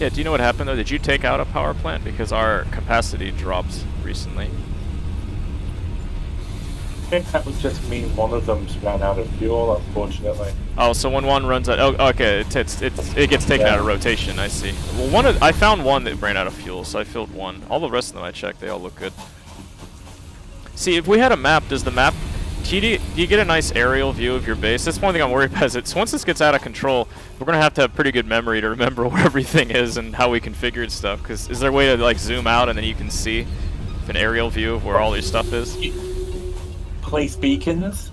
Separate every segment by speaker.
Speaker 1: Yeah, do you know what happened though? Did you take out a power plant? Because our capacity dropped recently.
Speaker 2: I think that would just mean one of them's ran out of fuel, unfortunately.
Speaker 1: Oh, so when one runs out, oh, okay, it gets taken out of rotation. I see. Well, I found one that ran out of fuel, so I filled one. All the rest of them I checked, they all look good. See, if we had a map, does the map, do you get a nice aerial view of your base? That's one thing I'm worried about. Is it's once this gets out of control, we're gonna have to have pretty good memory to remember where everything is and how we configured stuff. Because is there a way to like zoom out and then you can see an aerial view of where all your stuff is?
Speaker 2: Place beacons.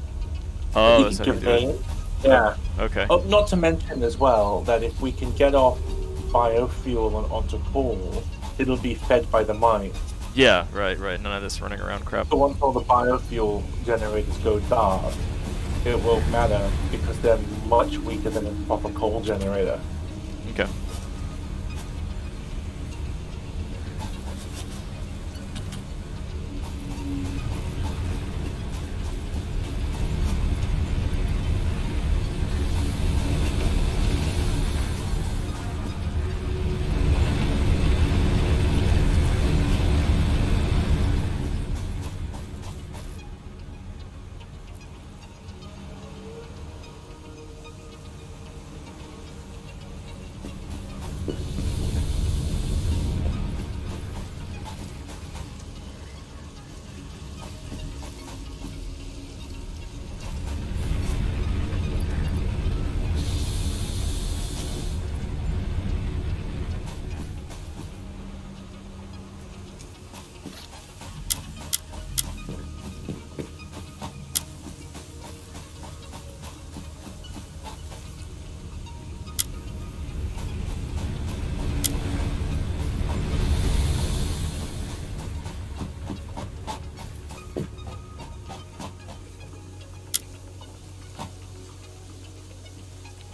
Speaker 1: Oh, that's how you do it.
Speaker 2: Yeah.
Speaker 1: Okay.
Speaker 2: Oh, not to mention as well that if we can get off biofuel and onto coal, it'll be fed by the mines.
Speaker 1: Yeah, right. None of this running around crap.
Speaker 2: So once all the biofuel generators go dark, it won't matter because they're much weaker than a proper coal generator.
Speaker 1: Okay.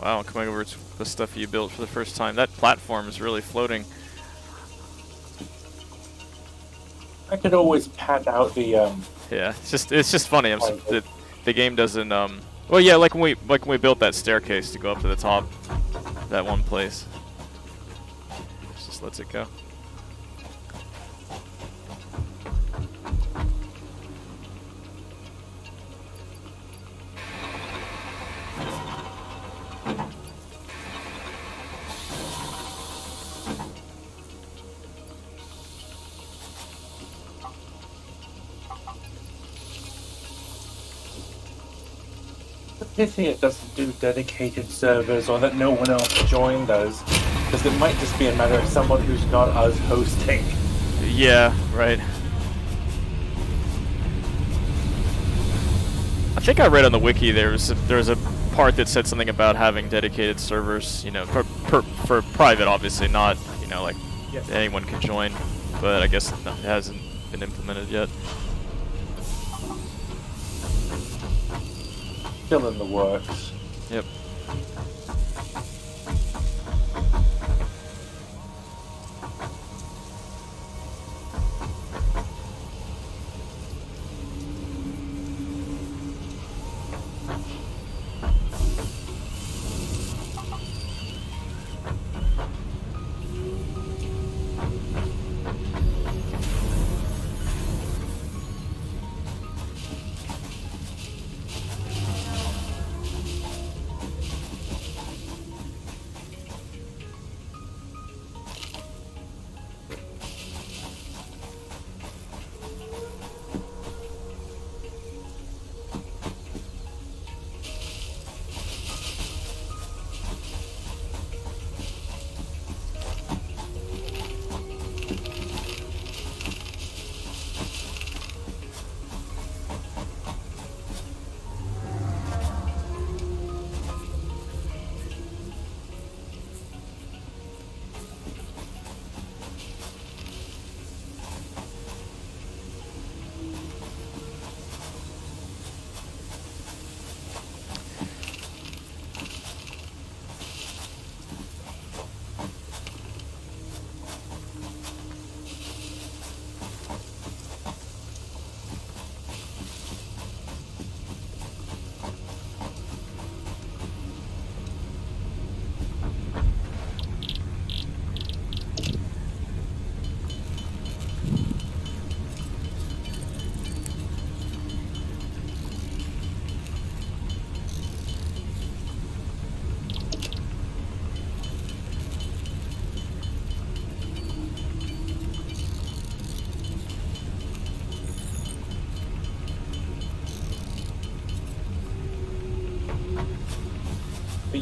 Speaker 1: Wow, coming over to the stuff you built for the first time. That platform is really floating.
Speaker 2: I could always pad out the
Speaker 1: Yeah, it's just funny. The game doesn't well, yeah, like when we built that staircase to go up to the top, that one place. It just lets it go.
Speaker 2: pity it doesn't do dedicated servers or that no one else joined us, because it might just be a matter of someone who's not us hosting.
Speaker 1: Yeah, right. I think I read on the wiki there was a part that said something about having dedicated servers, you know, for private, obviously, not, you know, like anyone can join, but I guess it hasn't been implemented yet.
Speaker 2: Still in the works.
Speaker 1: Yep.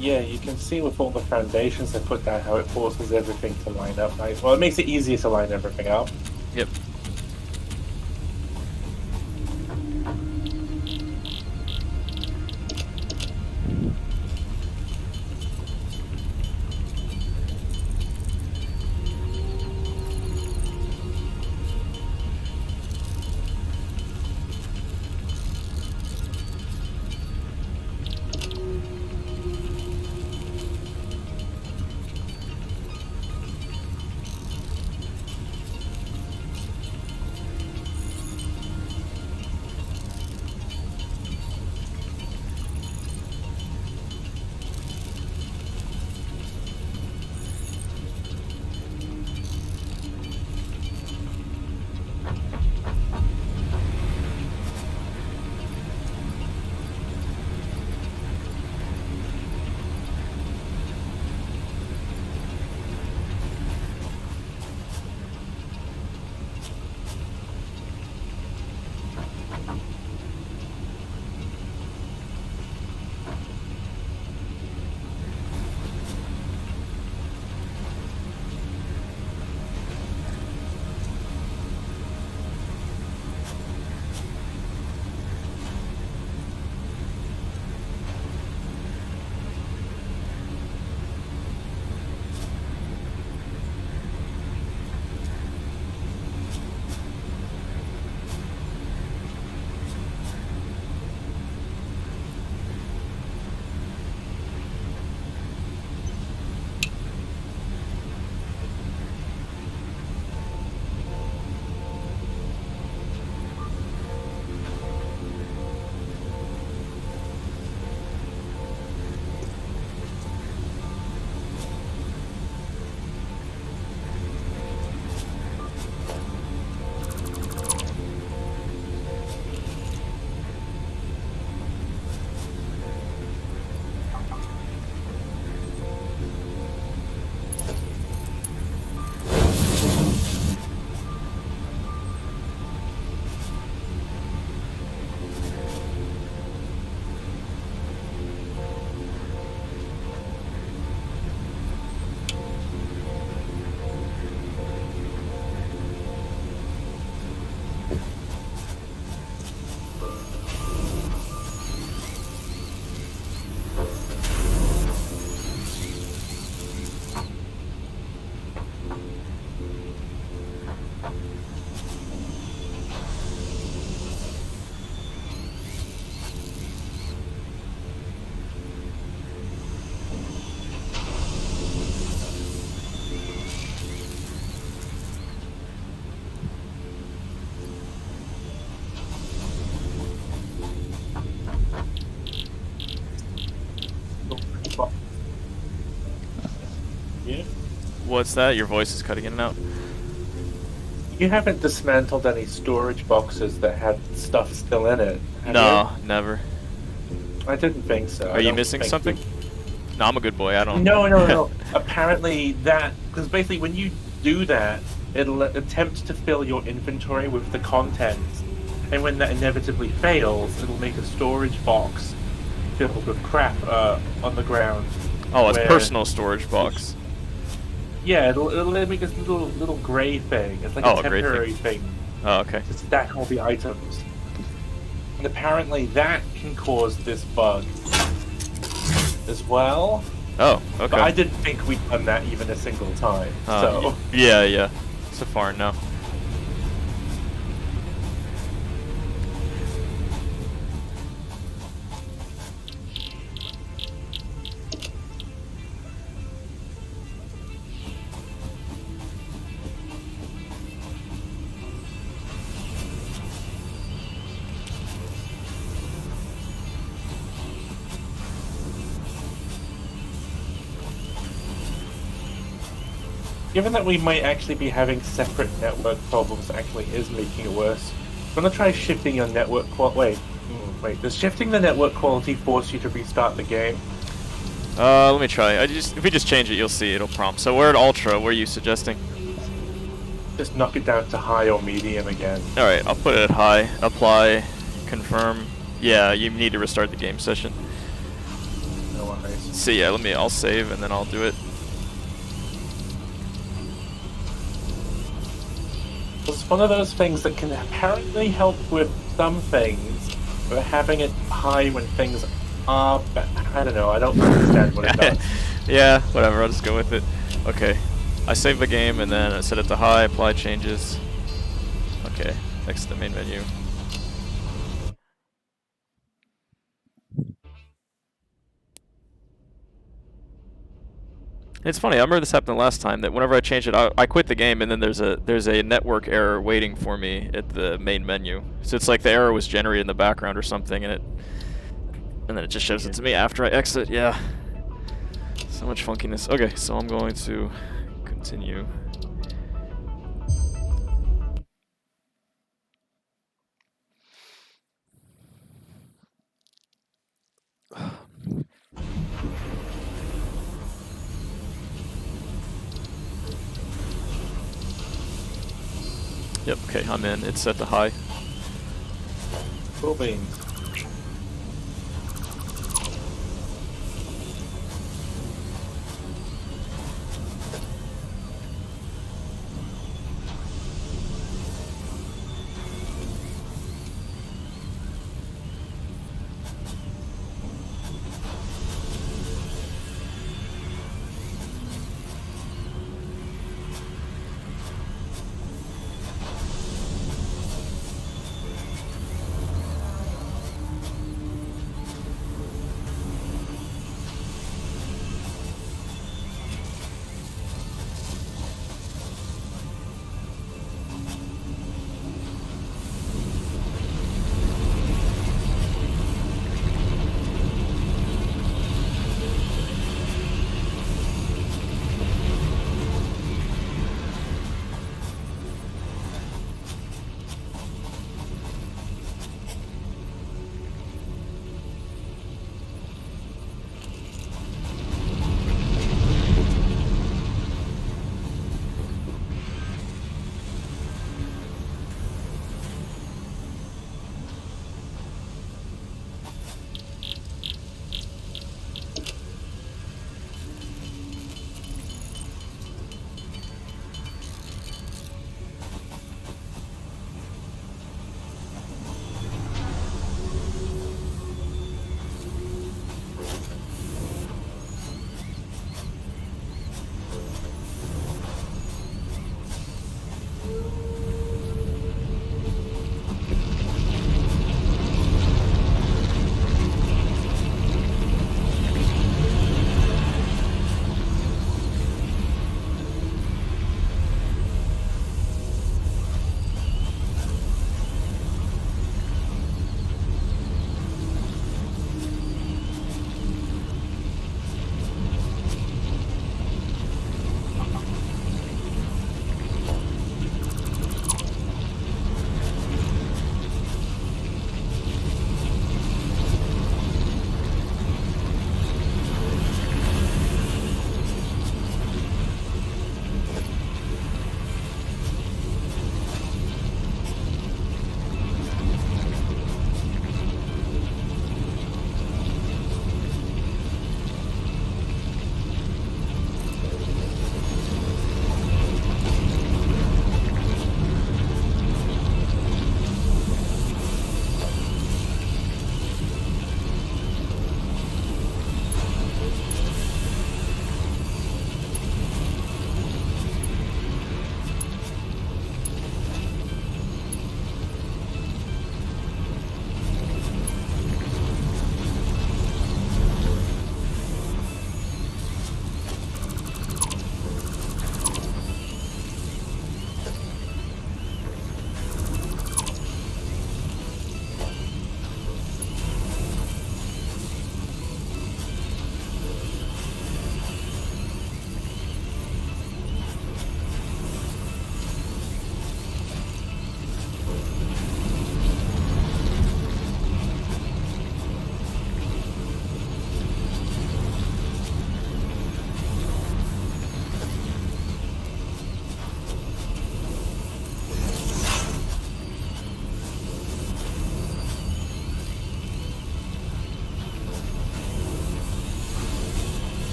Speaker 2: Yeah, you can see with all the foundations they put down how it forces everything to line up nice. Well, it makes it easier to line everything up.
Speaker 1: Yep.
Speaker 2: Yeah.
Speaker 1: What's that? Your voice is cutting in and out.
Speaker 2: You haven't dismantled any storage boxes that had stuff still in it, have
Speaker 1: No, never.
Speaker 2: you? I didn't think so.
Speaker 1: Are you missing something? No, I'm a good boy. I don't.
Speaker 2: No, no, no. Apparently because basically when you do that, it'll attempt to fill your inventory with the contents, and when that inevitably fails, it'll make a storage box filled with crap on the ground.
Speaker 1: Oh, it's
Speaker 2: where-
Speaker 1: personal storage box.
Speaker 2: Yeah, it'll make this little gray thing. It's like
Speaker 1: Oh,
Speaker 2: a
Speaker 1: a gray
Speaker 2: temporary thing
Speaker 1: Oh, okay.
Speaker 2: to stack all the items. And apparently that can cause this bug as well.
Speaker 1: Oh,
Speaker 2: But I
Speaker 1: okay.
Speaker 2: didn't think we'd done that even a single time. So
Speaker 1: Yeah, yeah. So far, no.
Speaker 2: given that we might actually be having separate network problems actually is making it worse. I'm gonna try shifting your network quality. Wait, does shifting the network quality force you to restart the game?
Speaker 1: Let me try. If we just change it, you'll see it'll prompt. So we're at ultra. What are you suggesting?
Speaker 2: Just knock it down to high or medium again.
Speaker 1: All right, I'll put it at high. Apply, confirm. Yeah, you need to restart the game session.
Speaker 2: No worries.
Speaker 1: So yeah, I'll save and then I'll do it.
Speaker 2: It's one of those things that can apparently help with some things, but having it high when things are, I don't know, I don't understand what it does.
Speaker 1: Yeah, whatever, I'll just go with it. Okay, I save the game and then I set it to high, apply changes. Okay, next to the main menu. It's funny. I remember this happened last time. That whenever I change it, I quit the game, and then there's a network error waiting for me at the main menu. So it's like the error was generated in the background or something, and then it just shows it to me after I exit. Yeah. So much funkiness. Okay, so I'm going to continue. Yep. Okay, I'm in. It's set to high.
Speaker 2: Cool beans.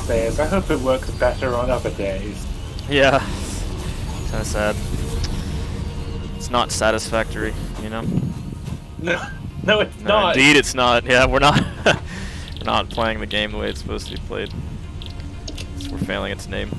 Speaker 2: say is I hope it works better on other days.
Speaker 1: Yeah, kind of sad. It's not satisfactory, you know.
Speaker 2: No, no, it's
Speaker 1: No,
Speaker 2: not.
Speaker 1: indeed, it's not. Yeah, we're not. We're not playing the game the way it's supposed to be played. So we're failing its name.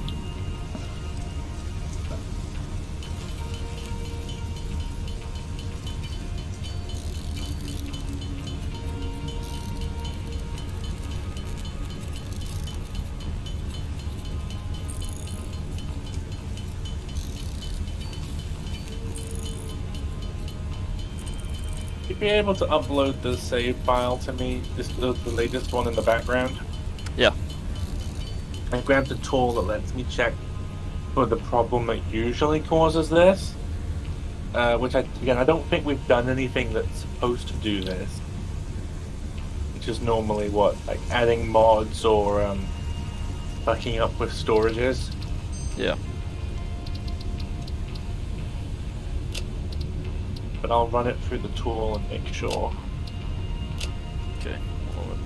Speaker 2: You'd be able to upload the save file to me, the latest one in the background.
Speaker 1: Yeah.
Speaker 2: I grabbed a tool that lets me check for the problem that usually causes this. Which I don't think we've done anything that's supposed to do this. Which is normally what, like adding mods or fucking up with storages.
Speaker 1: Yeah.
Speaker 2: But I'll run it through the tool and make sure.
Speaker 1: Okay. One moment.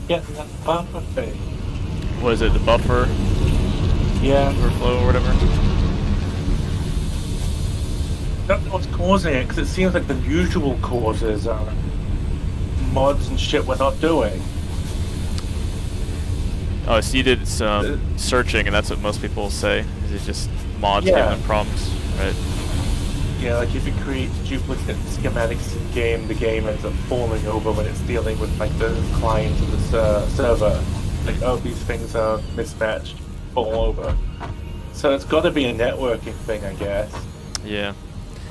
Speaker 2: getting that buffer thing.
Speaker 1: Was it the buffer
Speaker 2: Yeah.
Speaker 1: overflow or whatever?
Speaker 2: Don't know what's causing it, because it seems like the usual causes are mods and shit we're not doing.
Speaker 1: Oh, so you did some
Speaker 2: Uh,
Speaker 1: searching, and that's what most people say. Is it just mods giving
Speaker 2: Yeah.
Speaker 1: them problems, right?
Speaker 2: Yeah, like if it creates duplicate schematics in game, the game ends up falling over when it's dealing with like the client and the server. Like, oh, these things are mismatched, fall over. So it's got to be a networking thing, I guess.
Speaker 1: Yeah.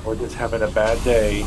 Speaker 2: Or just having a bad day.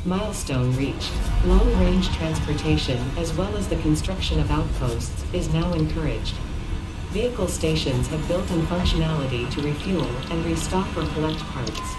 Speaker 3: Milestone reached. Long-range transportation, as well as the construction of outposts, is now encouraged. Vehicle stations have built-in functionality to refuel and restock or collect parts.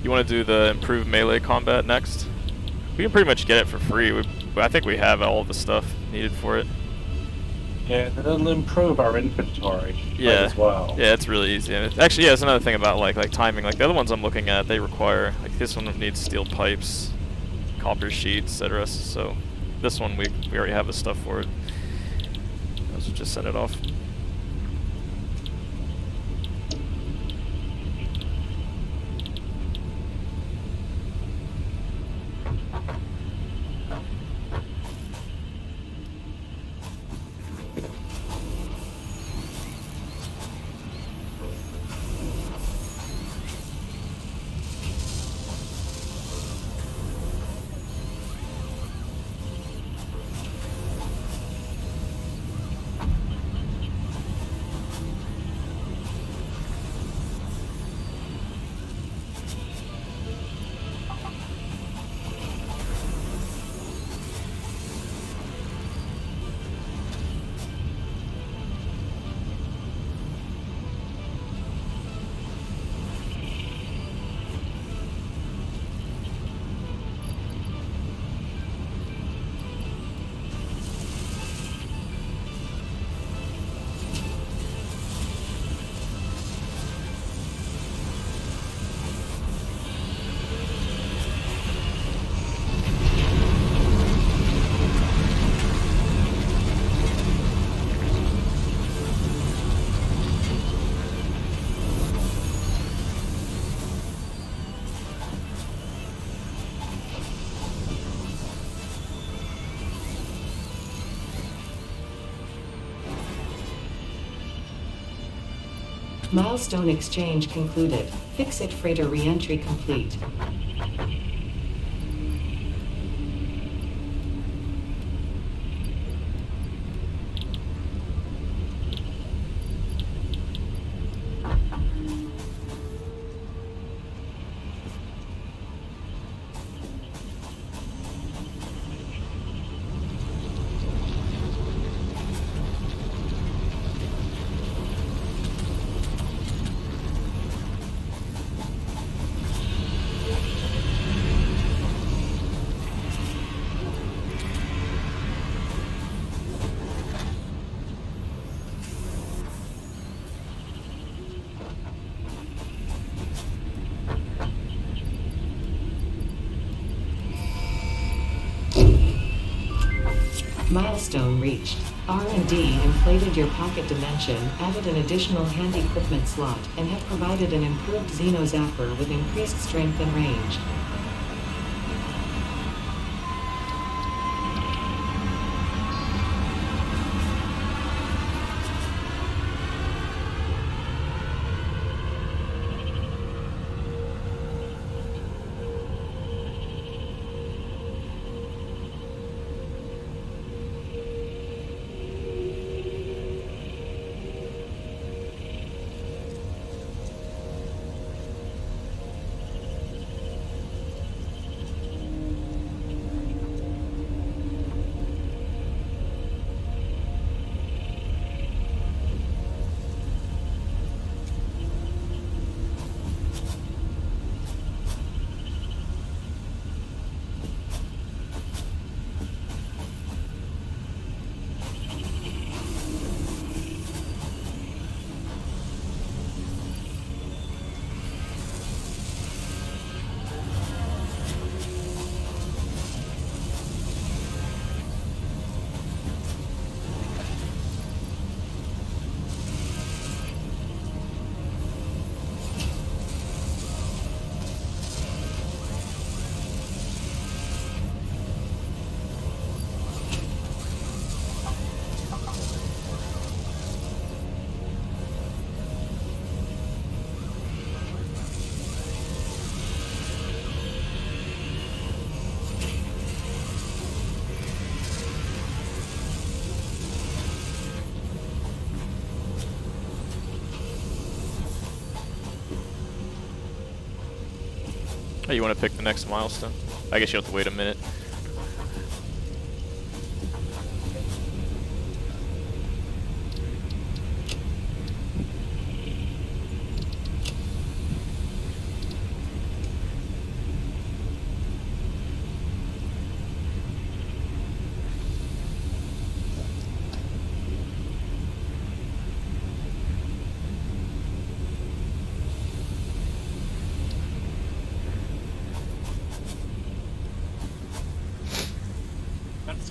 Speaker 1: You want to do the improved melee combat next? We can pretty much get it for free. I think we have all the stuff needed for it.
Speaker 2: Yeah, and it'll improve our inventory
Speaker 1: Yeah,
Speaker 2: as well.
Speaker 1: yeah, it's really easy. And actually, yeah, it's another thing about like timing. Like the other ones I'm looking at, they require like this one needs steel pipes, copper sheets, etc. So this one we already have the stuff for it. Let's just send it off.
Speaker 3: Milestone exchange concluded. Fix-It freighter re-entry complete. Milestone reached. R&D inflated your pocket dimension, added an additional hand equipment slot, and have provided an improved Xeno Zapper with increased strength and range.
Speaker 1: Oh, you want to pick the next milestone? I guess you have to wait a minute.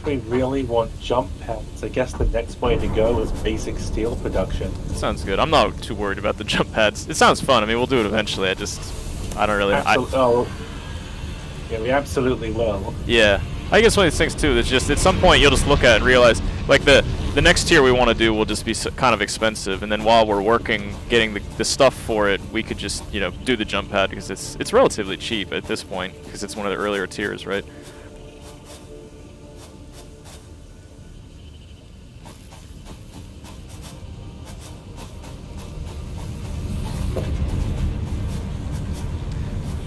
Speaker 2: if we really want jump pads, I guess the next way to go is basic steel production.
Speaker 1: That sounds good. I'm not too worried about the jump pads. It sounds fun. I mean, we'll do it eventually. I don't really.
Speaker 2: Yeah, we absolutely will.
Speaker 1: Yeah. I guess one of these things too is just at some point you'll just look at it and realize, like the next tier we want to do will just be kind of expensive, and then while we're working getting the stuff for it, we could just do the jump pad because it's relatively cheap at this point because it's one of the earlier tiers, right?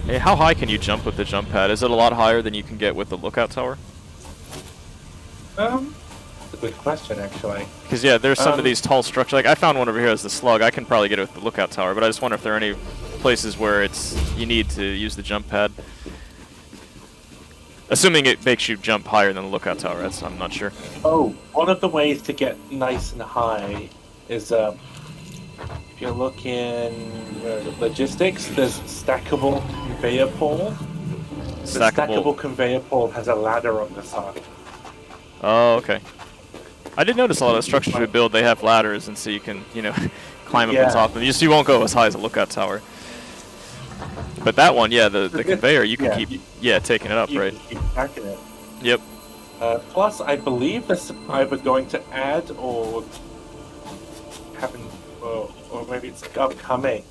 Speaker 1: Hey, how high can you jump with the jump pad? Is it a lot higher than you can get with the lookout tower?
Speaker 2: That's a good question, actually.
Speaker 1: Because yeah, there's some of these tall structures. Like I found one over here as the slug. I can probably get it with the lookout tower, but I just wonder if there are any places where you need to use the jump pad. Assuming it makes you jump higher than the lookout tower. I'm not sure.
Speaker 2: Oh, one of the ways to get nice and high is if you look in logistics, there's stackable conveyor pole. The stackable conveyor pole has a ladder on the side.
Speaker 1: Oh, okay. I did notice a lot of the structures we build, they have ladders, and so you can, climb up on top of them. You won't go as high as a lookout tower. But that one, yeah, the conveyor, you can keep taking it up, right?
Speaker 2: Keep stacking it.
Speaker 1: Yep.
Speaker 2: Plus, I believe they're either going to add or or maybe it's upcoming,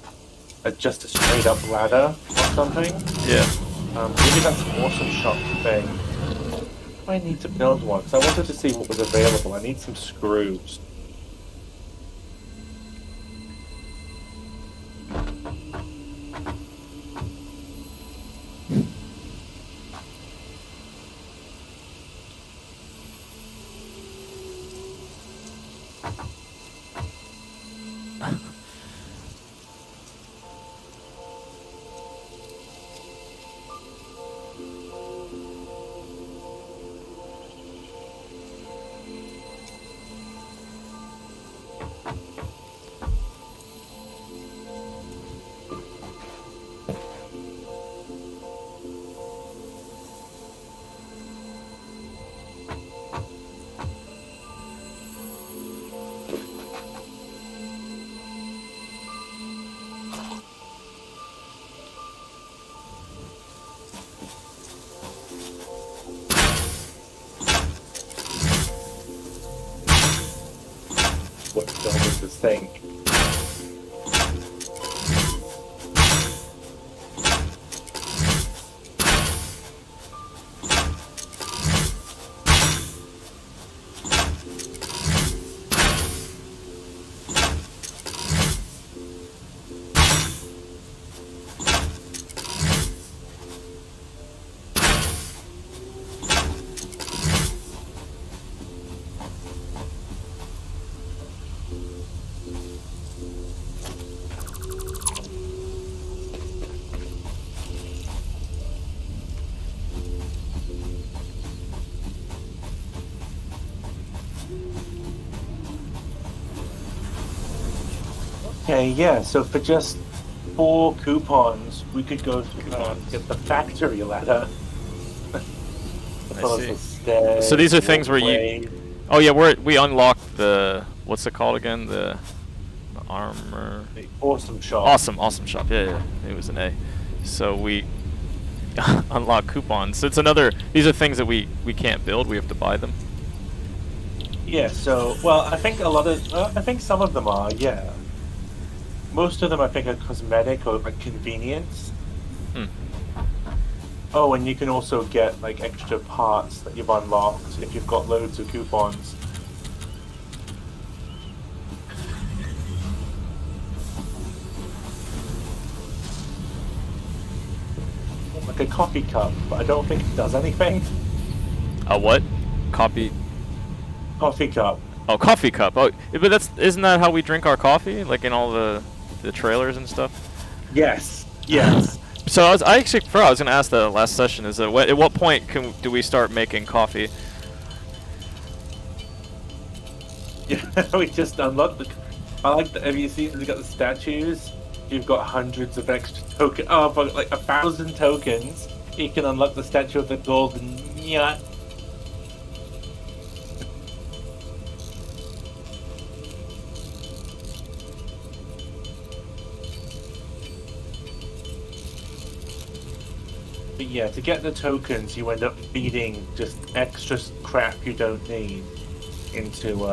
Speaker 2: just a straight up ladder or something.
Speaker 1: Yeah.
Speaker 2: Maybe that's an awesome shop thing. I need to build one because I wanted to see what was available. I need some screws. What the hell is this thing? Okay, yeah, so for just 4 coupons, we could go get the factory ladder.
Speaker 1: I see. So these are things where you... Oh yeah, we unlock the... What's it called again? The armor...
Speaker 2: The awesome shop.
Speaker 1: Awesome shop. Yeah. It was an A. So we unlock coupons. So it's another... These are things that we can't build. We have to buy them.
Speaker 2: Yeah, so... Well, I think a lot of... I think some of them are, yeah. Most of them, I think, are cosmetic or like convenience. Oh, and you can also get like extra parts that you've unlocked if you've got loads of coupons. Like a coffee cup, but I don't think it does anything.
Speaker 1: A what? Coffee
Speaker 2: Cup.
Speaker 1: Oh, coffee cup. Oh, but isn't that how we drink our coffee? Like in all the trailers and stuff?
Speaker 2: Yes.
Speaker 1: So I was going to ask the last session is at what point do we start making coffee?
Speaker 2: Yeah, we just unlocked the... have you seen, they've got the statues? You've got hundreds of extra tokens. Oh, but like 1,000 tokens. You can unlock the statue of the golden yacht. to get the tokens, you end up feeding just extra crap you don't need into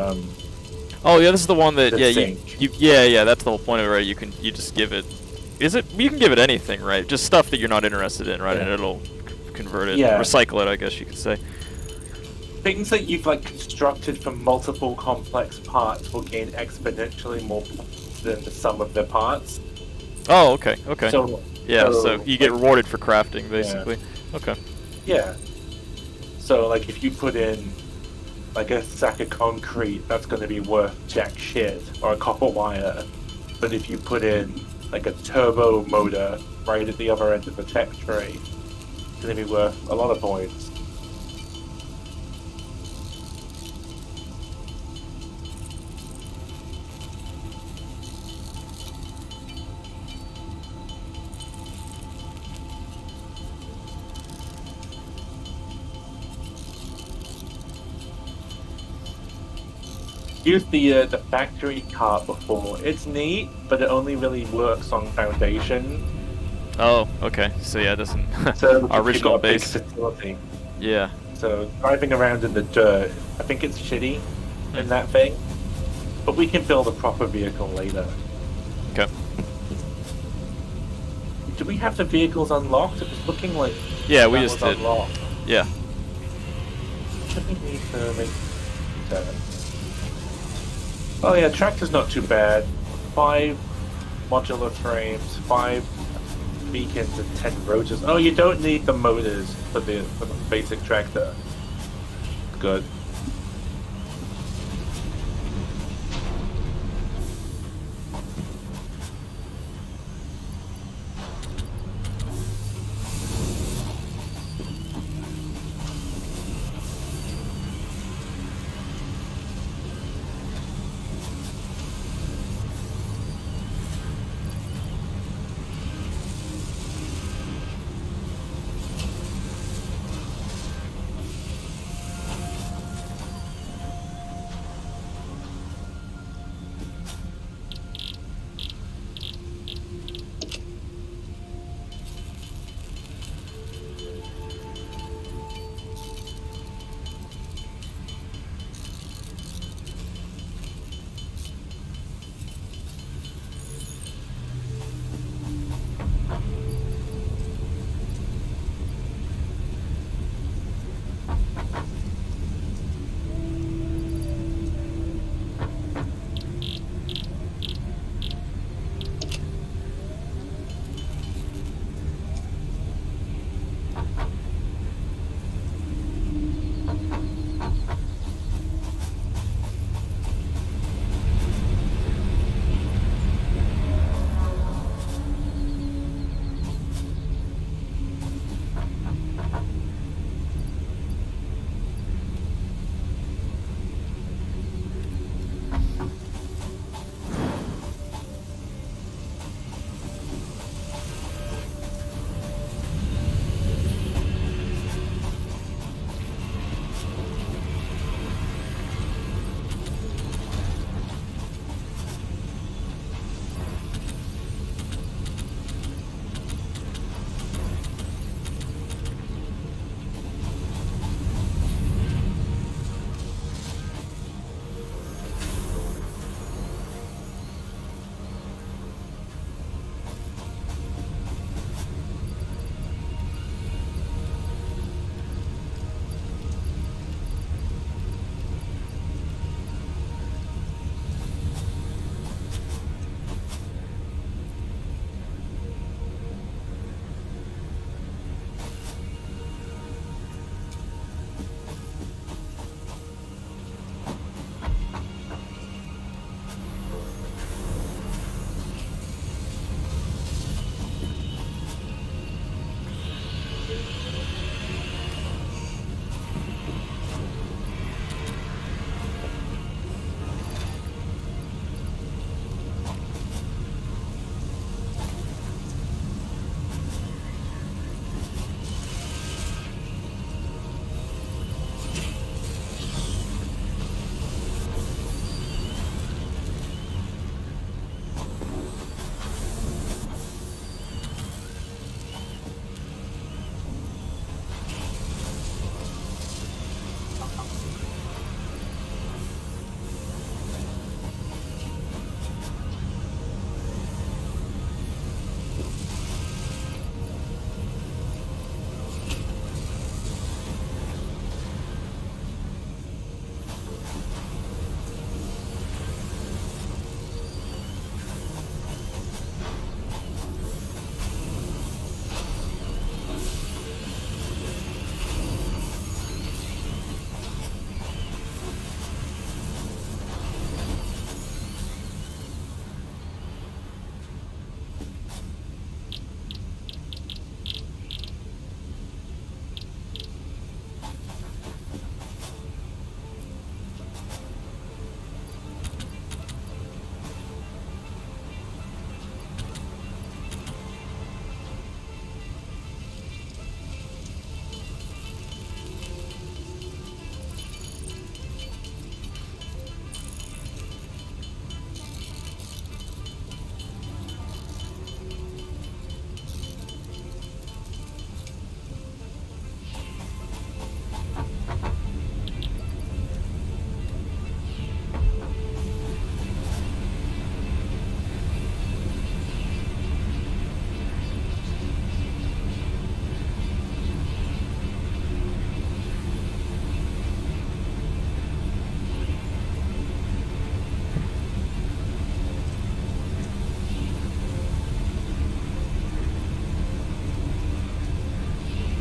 Speaker 1: Oh yeah, this is the one that
Speaker 2: the
Speaker 1: yeah
Speaker 2: sink.
Speaker 1: yeah, that's the whole point of it, right? You just give it. Is it? You can give it anything, right? Just stuff that you're not interested in, right?
Speaker 2: Yeah.
Speaker 1: And it'll convert it,
Speaker 2: Yeah.
Speaker 1: recycle it, I guess you could say.
Speaker 2: Things that you've like constructed from multiple complex parts will gain exponentially more points than the sum of their parts.
Speaker 1: Oh, okay, okay.
Speaker 2: So
Speaker 1: Yeah, so you get
Speaker 2: like,
Speaker 1: rewarded for crafting, basically. Okay.
Speaker 2: yeah. So like if you put in like a sack of concrete, that's going to be worth jack shit, or a copper wire. But if you put in like a turbo motor right at the other end of the tech tree, it's going to be worth a lot of points. Used the factory cart before. It's neat, but it only really works on foundation.
Speaker 1: Oh, okay. So yeah, it doesn't.
Speaker 2: So
Speaker 1: Our
Speaker 2: if you've
Speaker 1: original
Speaker 2: got a big
Speaker 1: base.
Speaker 2: facility.
Speaker 1: Yeah.
Speaker 2: So driving around in the dirt, I think it's shitty in that thing. But we can build a proper vehicle later.
Speaker 1: Okay.
Speaker 2: Do we have the vehicles unlocked? It was looking like
Speaker 1: Yeah, we
Speaker 2: that
Speaker 1: just
Speaker 2: was
Speaker 1: did.
Speaker 2: unlocked.
Speaker 1: Yeah.
Speaker 2: Should we need to make Oh yeah, tractor's not too bad. 5 modular frames, 5 beacons, and 10 rotors. Oh, you don't need the motors for the basic tractor. Good.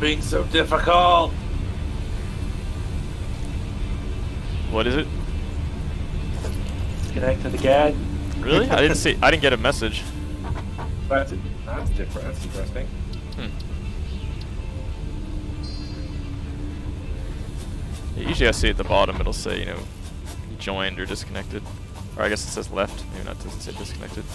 Speaker 2: being so difficult.
Speaker 1: What is it?
Speaker 2: Disconnected again.
Speaker 1: Really? I didn't see. I didn't get a message.
Speaker 2: That's different. That's interesting.
Speaker 1: Usually I see at the bottom it'll say, you know, joined or disconnected. Or I guess it says left. Maybe not, doesn't say disconnected.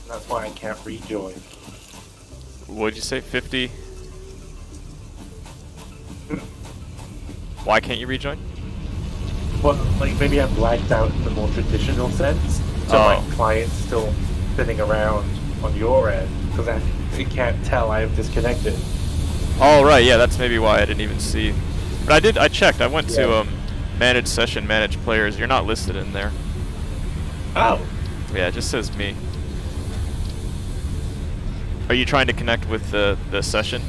Speaker 2: That's why I can't rejoin.
Speaker 1: What'd you say? 50? Why can't you rejoin?
Speaker 2: Well, like maybe I'm lagged out in the more traditional sense, so my client's still sitting around on your end because it can't tell I have disconnected.
Speaker 1: Oh right, yeah, that's maybe why I didn't even see. But I checked. I went to manage session, manage players. You're not listed in there.
Speaker 2: Oh.
Speaker 1: Yeah, it just says me. Are you trying to connect with the session?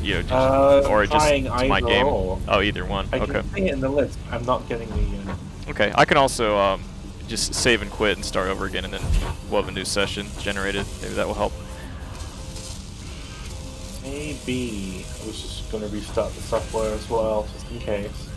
Speaker 1: You know, or just to my game?
Speaker 2: Or.
Speaker 1: Oh, either one.
Speaker 2: I
Speaker 1: Okay.
Speaker 2: can see it in the list. I'm not getting the.
Speaker 1: Okay, I can also just save and quit and start over again, and then we'll have a new session generated. Maybe that will help.
Speaker 2: Maybe I was just going to restart the software as well, just in case.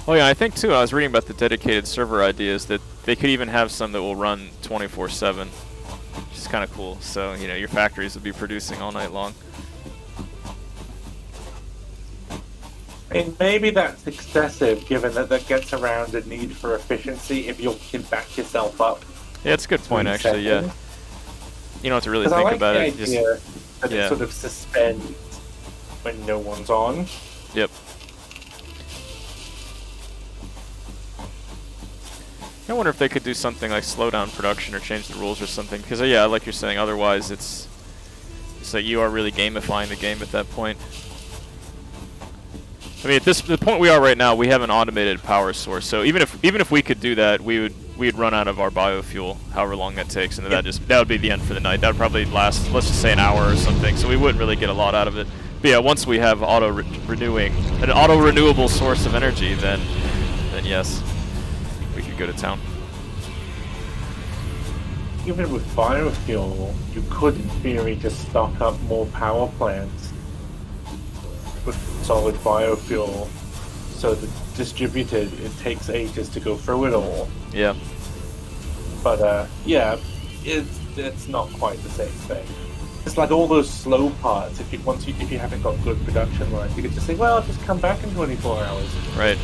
Speaker 1: Oh yeah, I think too, I was reading about the dedicated server ideas that they could even have some that will run 24/7, which is kind of cool. So, you know, your factories will be producing all night long.
Speaker 2: I mean, maybe that's excessive, given that that gets around a need for efficiency if you can back yourself up.
Speaker 1: Yeah, it's a good point, actually, yeah. You don't have to really think
Speaker 2: I like
Speaker 1: about
Speaker 2: the
Speaker 1: it.
Speaker 2: idea that
Speaker 1: yeah.
Speaker 2: it sort of suspends when no one's on.
Speaker 1: Yep. I wonder if they could do something like slow down production or change the rules or something. Because, yeah, like you're saying, otherwise it's like you are really gamifying the game at that point. I mean, at the point we are right now, we have an automated power source. So even if we could do that, we'd run out of our biofuel, however long that takes, and then that would be the end for the night. That would probably last, let's just say, an hour or something. So we wouldn't really get a lot out of it. But yeah, once we have an auto-renewable source of energy, then yes, we could go to town.
Speaker 2: Even with biofuel, you could, in theory, just stock up more power plants with solid biofuel, so that distributed, it takes ages to go through it all.
Speaker 1: Yeah.
Speaker 2: But yeah, it's not quite the same thing. It's like all those slow parts. If you haven't got good production lines, you could just say, well, I'll just come back in 24 hours.
Speaker 1: Right.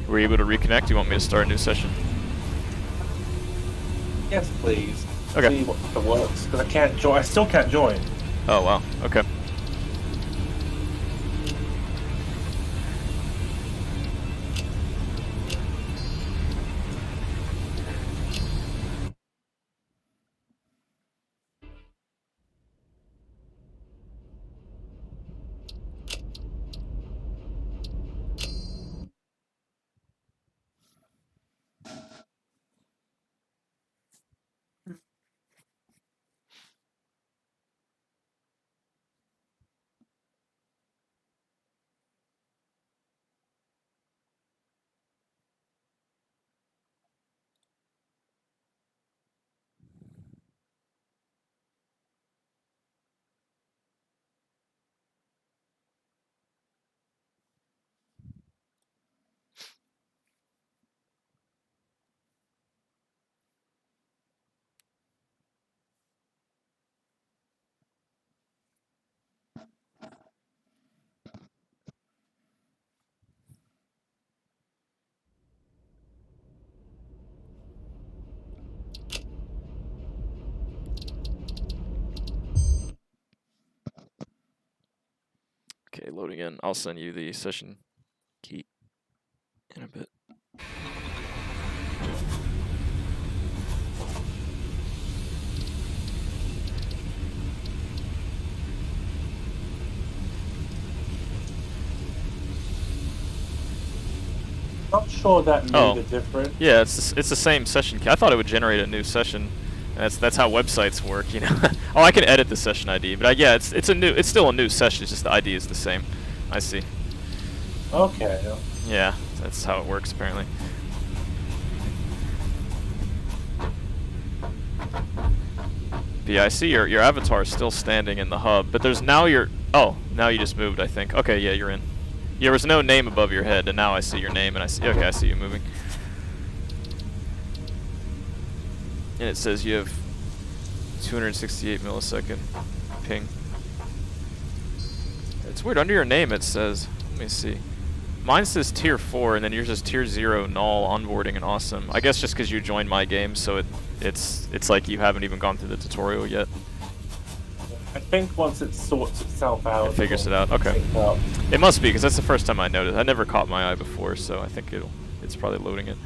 Speaker 1: Were you able to reconnect? You want me to start a new session?
Speaker 2: Yes, please.
Speaker 1: Okay.
Speaker 2: See what works, because I can't join. I still can't join.
Speaker 1: Oh wow. Okay. Okay, loading in. I'll send you the session key in a bit.
Speaker 2: Not sure that made a difference.
Speaker 1: Yeah, it's the same session key. I thought it would generate a new session. That's how websites work, you know. Oh, I can edit the session ID, but yeah, it's still a new session. It's just the ID is the same. I see.
Speaker 2: Okay.
Speaker 1: Yeah, that's how it works apparently. But yeah, I see your avatar is still standing in the hub, but there's now now you just moved, I think. Okay, yeah, you're in. There was no name above your head, and now I see your name, and I see you moving. And it says you have 268 millisecond ping. It's weird, under your name it says, let me see. Mine says tier 4, and then yours is tier 0, null, onboarding, and awesome. I guess just because you joined my game, so it's like you haven't even gone through the tutorial yet.
Speaker 2: I think once it sorts itself out,
Speaker 1: It figures it out. Okay. It must be, because that's the first time I noticed. I never caught my eye before, so I think it's probably loading it.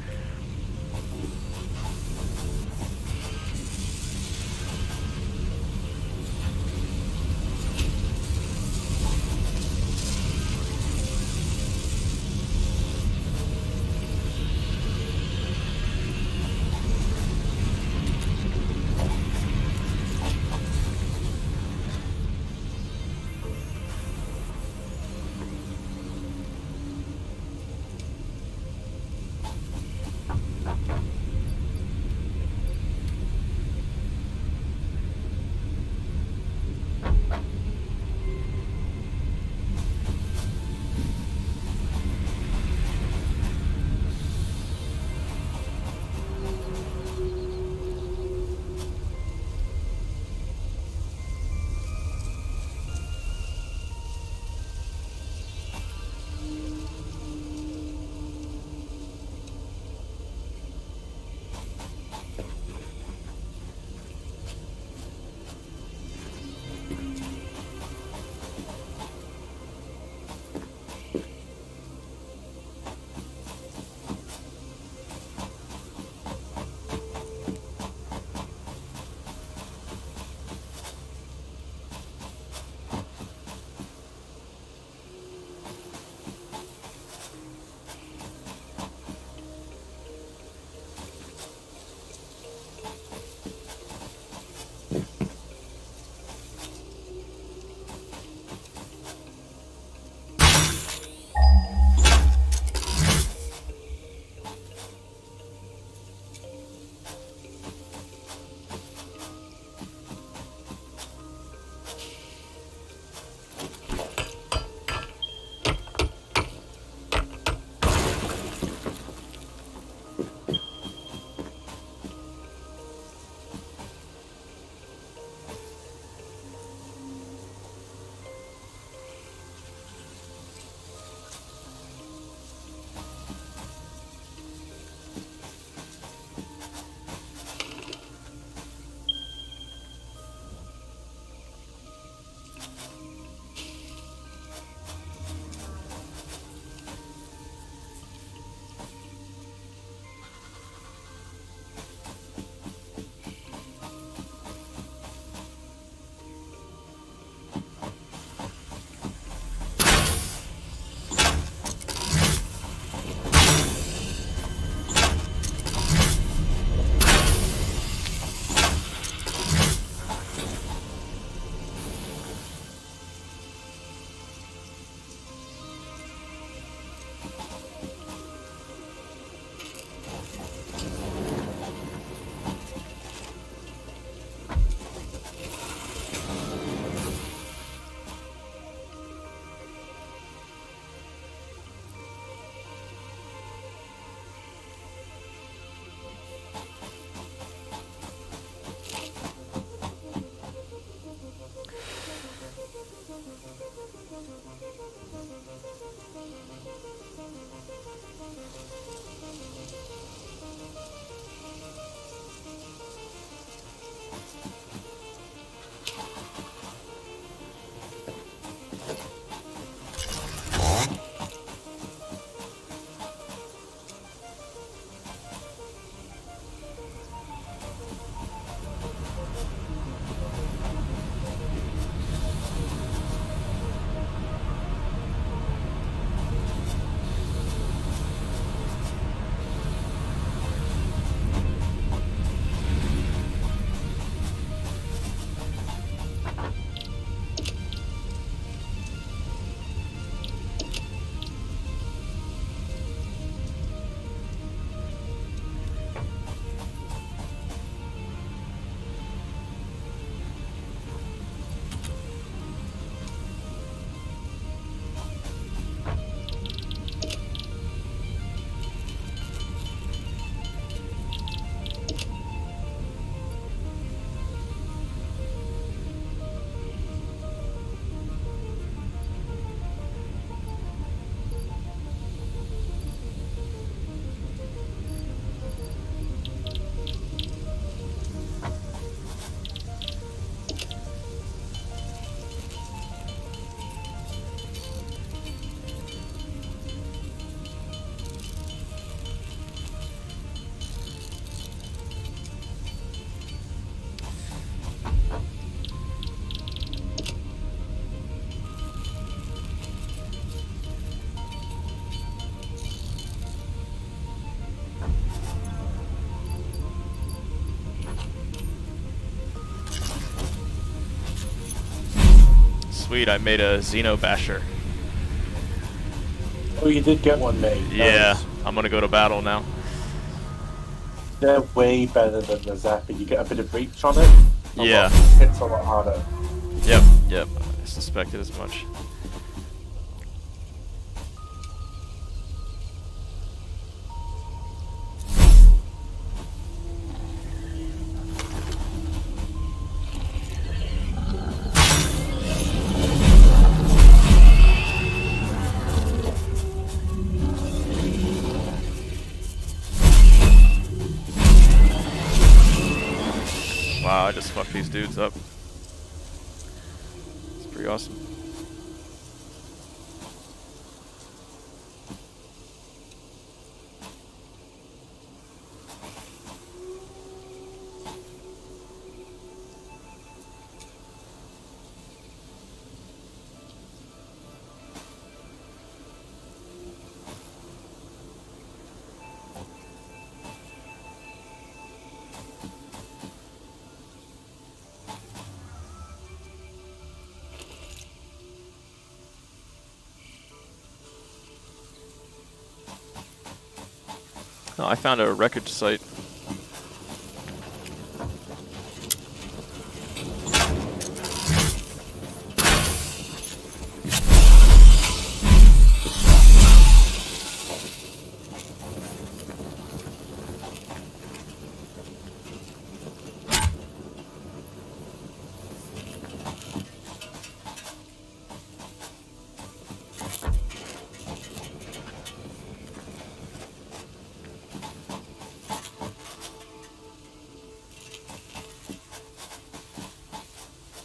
Speaker 1: sweet. I made a Xeno Basher.
Speaker 2: Oh, you did get one made.
Speaker 1: Yeah,
Speaker 2: Nice.
Speaker 1: I'm gonna go to battle now.
Speaker 2: They're way better than the Zapper. You get a bit of reach on it.
Speaker 1: Yeah.
Speaker 2: Hits a lot harder.
Speaker 1: Yep. I suspected as much. Wow, I just fucked these dudes up. It's pretty awesome. Oh, I found a wreckage site.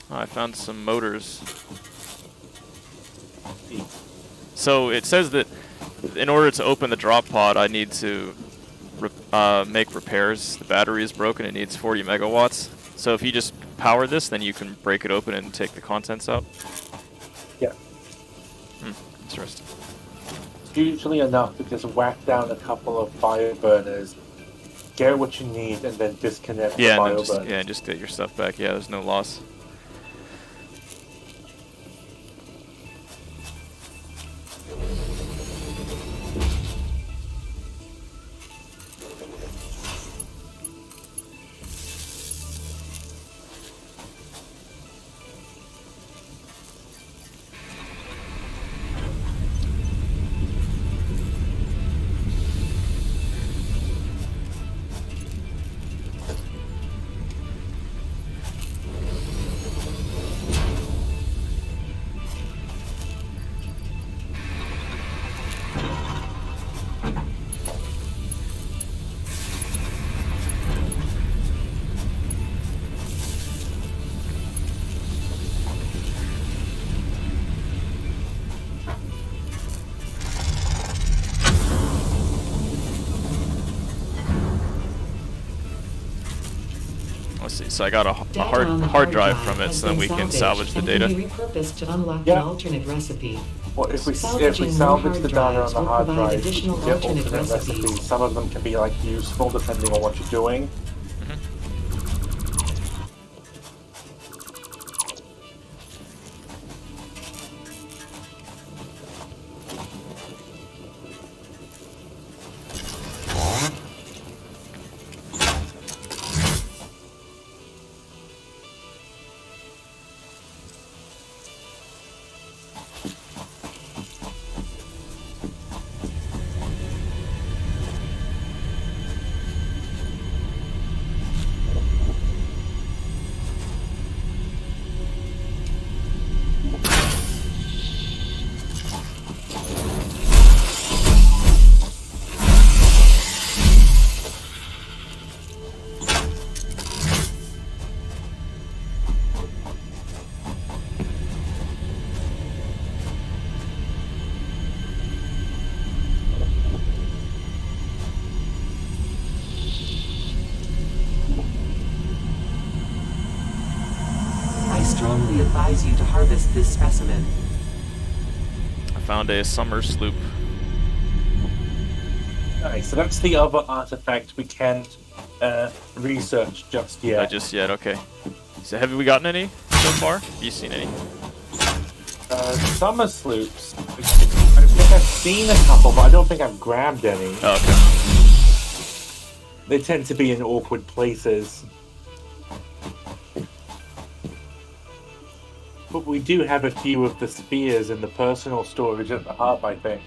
Speaker 1: Oh, I found some motors. So it says that in order to open the drop pod, I need to make repairs. The battery is broken. It needs 40 megawatts. So if you just power this, then you can break it open and take the contents out.
Speaker 2: Yeah.
Speaker 1: Interesting.
Speaker 2: It's usually enough to just whack down a couple of fire burners, get what you need, and then disconnect
Speaker 1: Yeah,
Speaker 2: the
Speaker 1: and
Speaker 2: fire
Speaker 1: then
Speaker 2: burners.
Speaker 1: just get your stuff back. Yeah, there's no loss. Let's see. So I got a
Speaker 3: Data on the
Speaker 1: hard drive from it,
Speaker 3: has
Speaker 1: so then
Speaker 3: been
Speaker 1: we can
Speaker 3: salvaged
Speaker 1: salvage the
Speaker 3: and
Speaker 1: data.
Speaker 3: can be repurposed to unlock
Speaker 2: Yeah.
Speaker 3: an alternate recipe.
Speaker 2: Well, if we
Speaker 3: Salvaging more
Speaker 2: salvage
Speaker 3: hard
Speaker 2: the data on
Speaker 3: drives
Speaker 2: the
Speaker 3: will
Speaker 2: hard
Speaker 3: provide
Speaker 2: drive, you
Speaker 3: additional
Speaker 2: can get
Speaker 3: alternate
Speaker 2: alternate
Speaker 3: recipes.
Speaker 2: recipes. Some of them can be like useful depending on what you're doing.
Speaker 3: I strongly advise you to harvest this specimen.
Speaker 1: I found a summer sloop.
Speaker 2: Nice. So that's the other artifact we can't research just yet.
Speaker 1: Not just yet. Okay. So have we gotten any so far? Have you seen any?
Speaker 2: Summer sloops. I think I've seen a couple, but I don't think I've grabbed any.
Speaker 1: Oh, okay.
Speaker 2: They tend to be in awkward places. But we do have a few of the spheres in the personal storage at the hub, I think.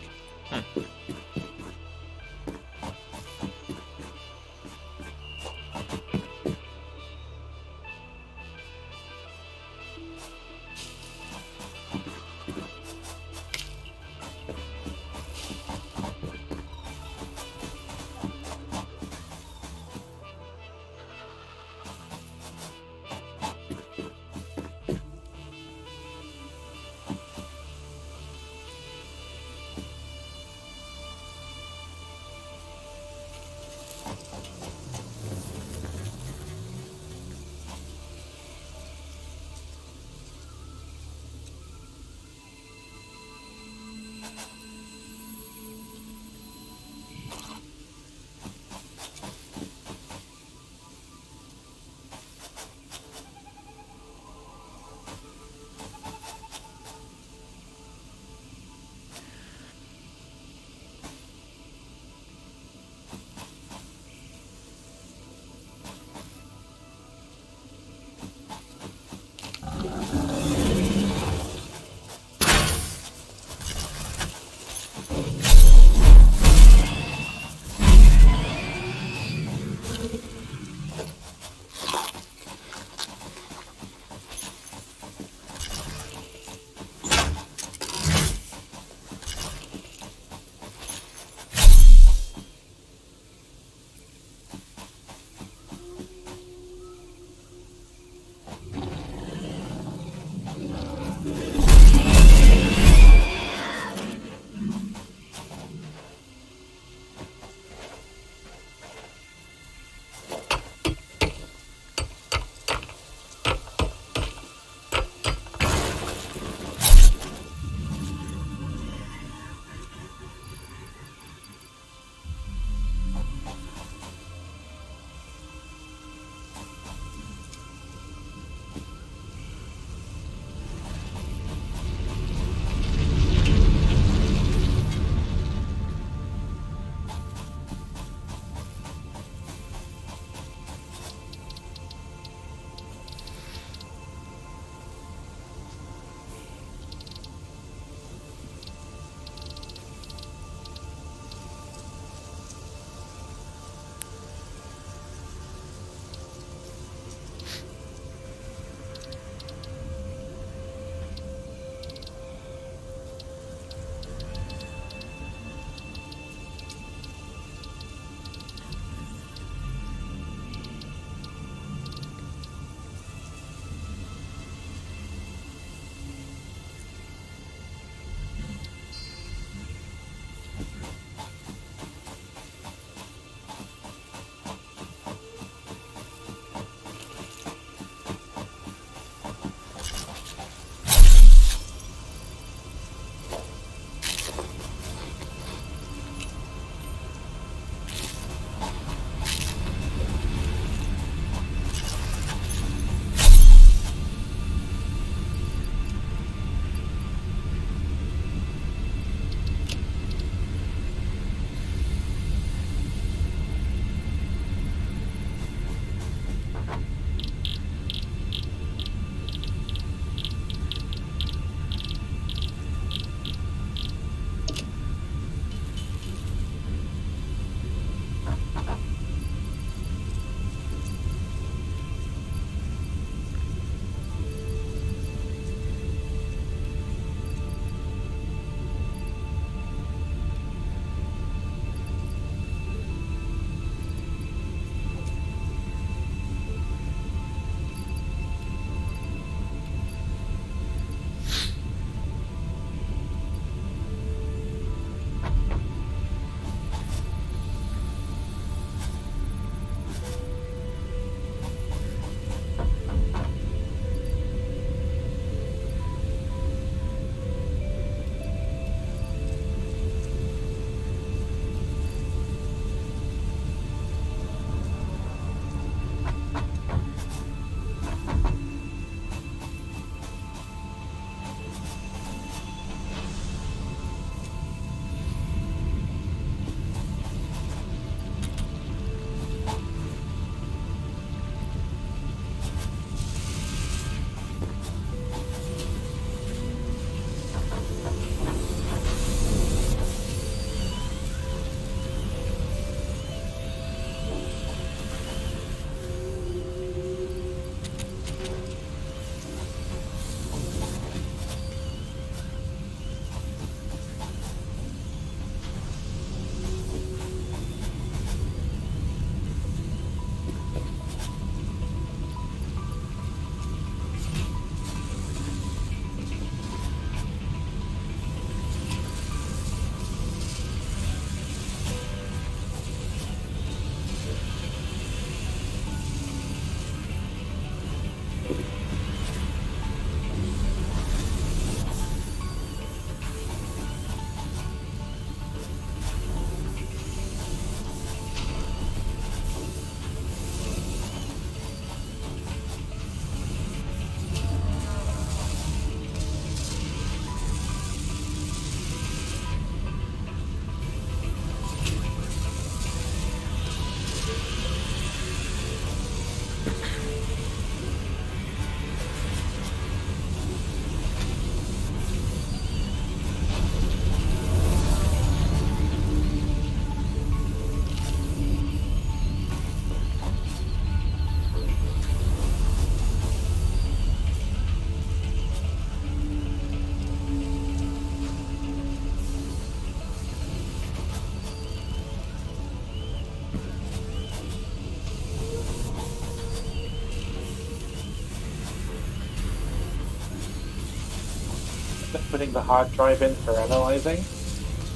Speaker 2: putting the hard drive in for analyzing?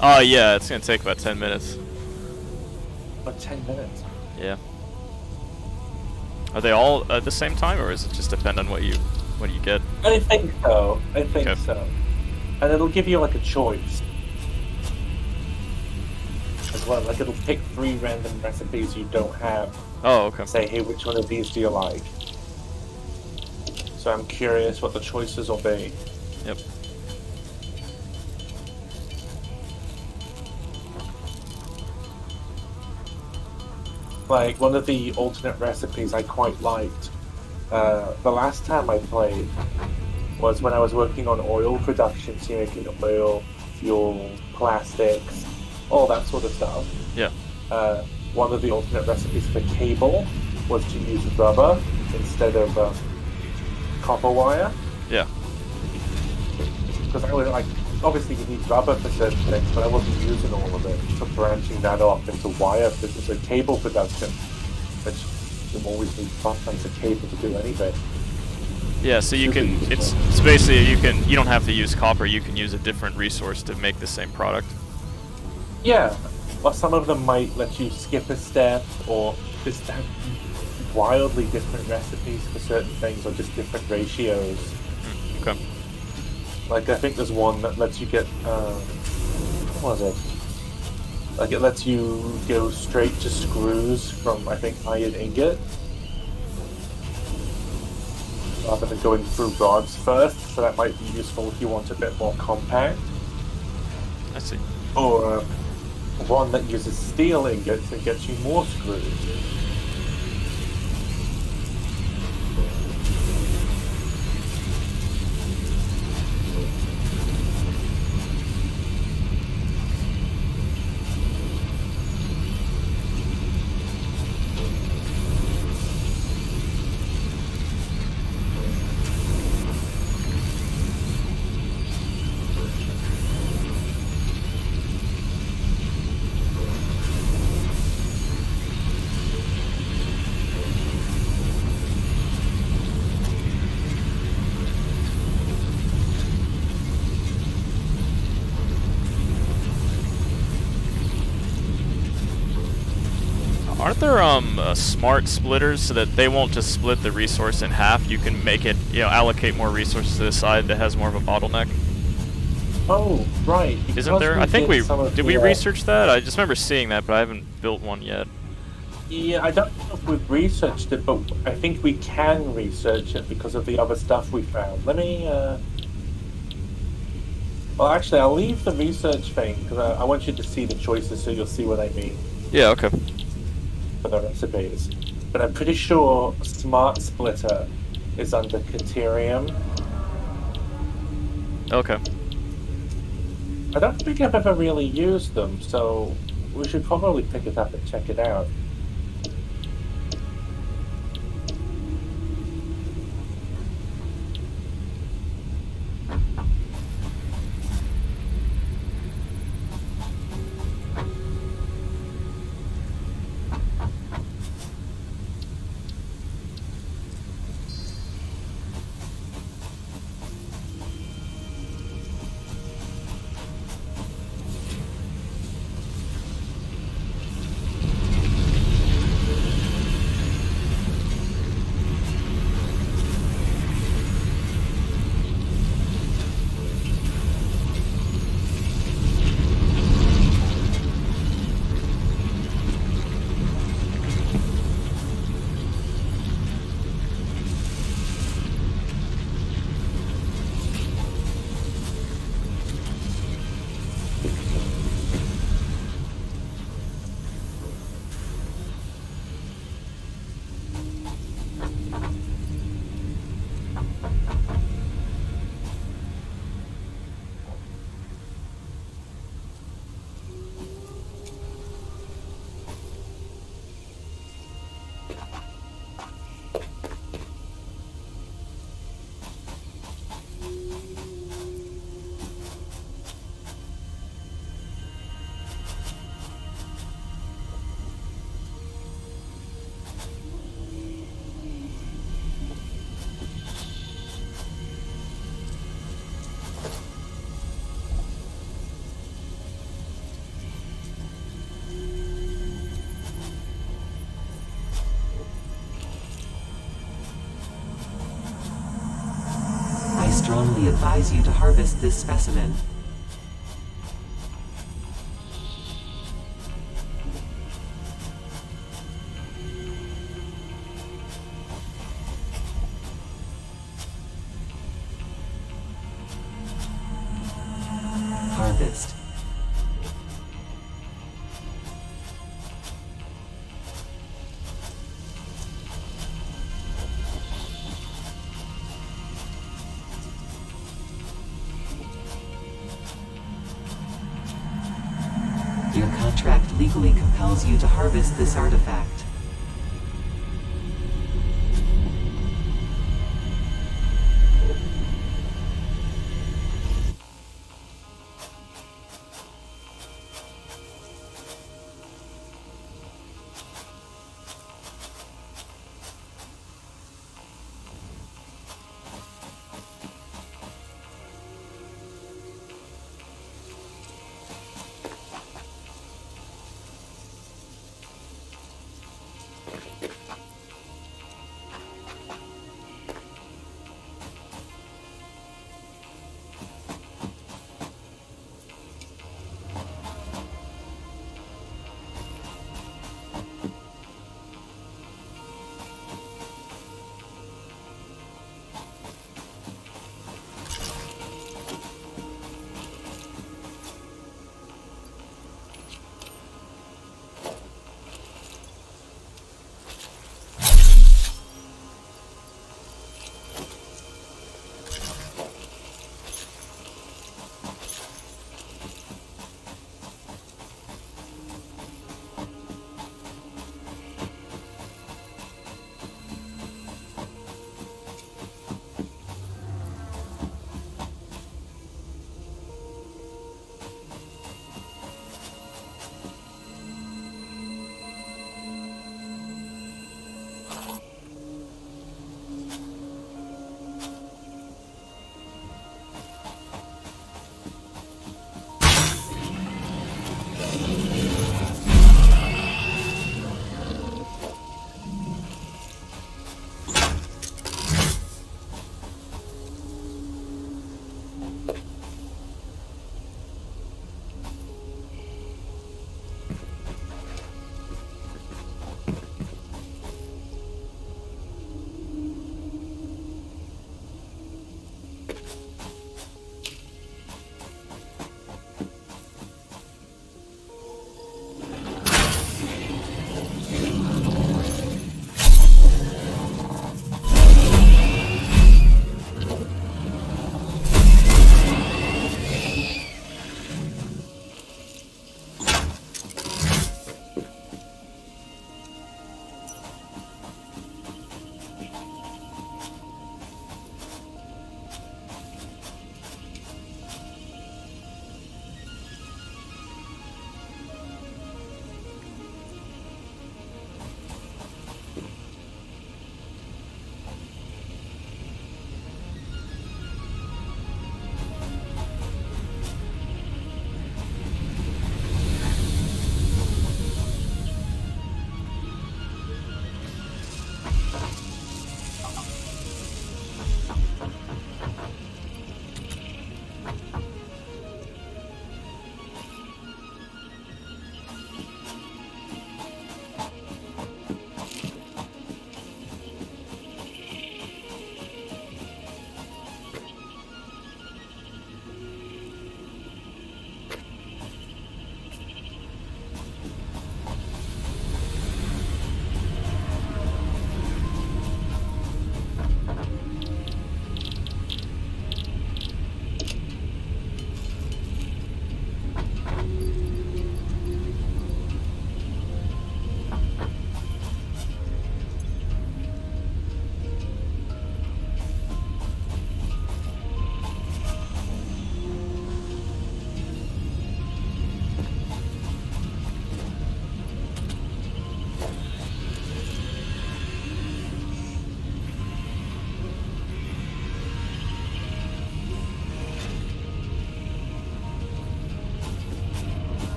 Speaker 1: Oh yeah, it's gonna take about 10 minutes.
Speaker 2: Or 10 minutes?
Speaker 1: Yeah. Are they all at the same time, or does it just depend on what you get?
Speaker 2: I think so. I think
Speaker 1: Okay.
Speaker 2: so. And it'll give you like a choice as well. Like it'll pick 3 random recipes you don't have.
Speaker 1: Oh, okay.
Speaker 2: Say, hey, which one of these do you like? So I'm curious what the choices will be.
Speaker 1: Yep.
Speaker 2: Like one of the alternate recipes I quite liked. The last time I played was when I was working on oil production, so you're making oil, fuel, plastics, all that sort of stuff.
Speaker 1: Yeah.
Speaker 2: One of the alternate recipes for cable was to use rubber instead of copper wire.
Speaker 1: Yeah.
Speaker 2: Because I was like, obviously you need rubber for certain things, but I wasn't using all of it. So branching that off into wire, this is a cable production, which you always need tons of cable to do anything.
Speaker 1: Yeah, so you can, it's basically you don't have to use copper, you can use a different resource to make the same product.
Speaker 2: Yeah, or some of them might let you skip a step, or just have wildly different recipes for certain things, or just different ratios.
Speaker 1: Okay.
Speaker 2: Like I think there's one that lets you get, what was it? Like it lets you go straight to screws from I think iron ingot, rather than going through rods first. So that might be useful if you want a bit more compact.
Speaker 1: I see.
Speaker 2: Or one that uses steel ingots and gets you more screws.
Speaker 1: Aren't there smart splitters so that they won't just split the resource in half? You can make it, allocate more resources to the side that has more of a bottleneck.
Speaker 2: Oh, right.
Speaker 1: Isn't there? I think we did we
Speaker 2: the,
Speaker 1: research that? I just remember seeing that, but I haven't built one yet.
Speaker 2: Yeah, I don't know if we've researched it, but I think we can research it because of the other stuff we found. Let me, well, actually, I'll leave the research thing, because I want you to see the choices so you'll see what I mean
Speaker 1: Yeah, okay.
Speaker 2: for the recipes. But I'm pretty sure Smart Splitter is under Criterium.
Speaker 1: Okay.
Speaker 2: I don't think I've ever really used them, so we should probably pick it up and check it out.
Speaker 3: advise you to harvest this specimen. Harvest. Your contract legally compels you to harvest this artifact.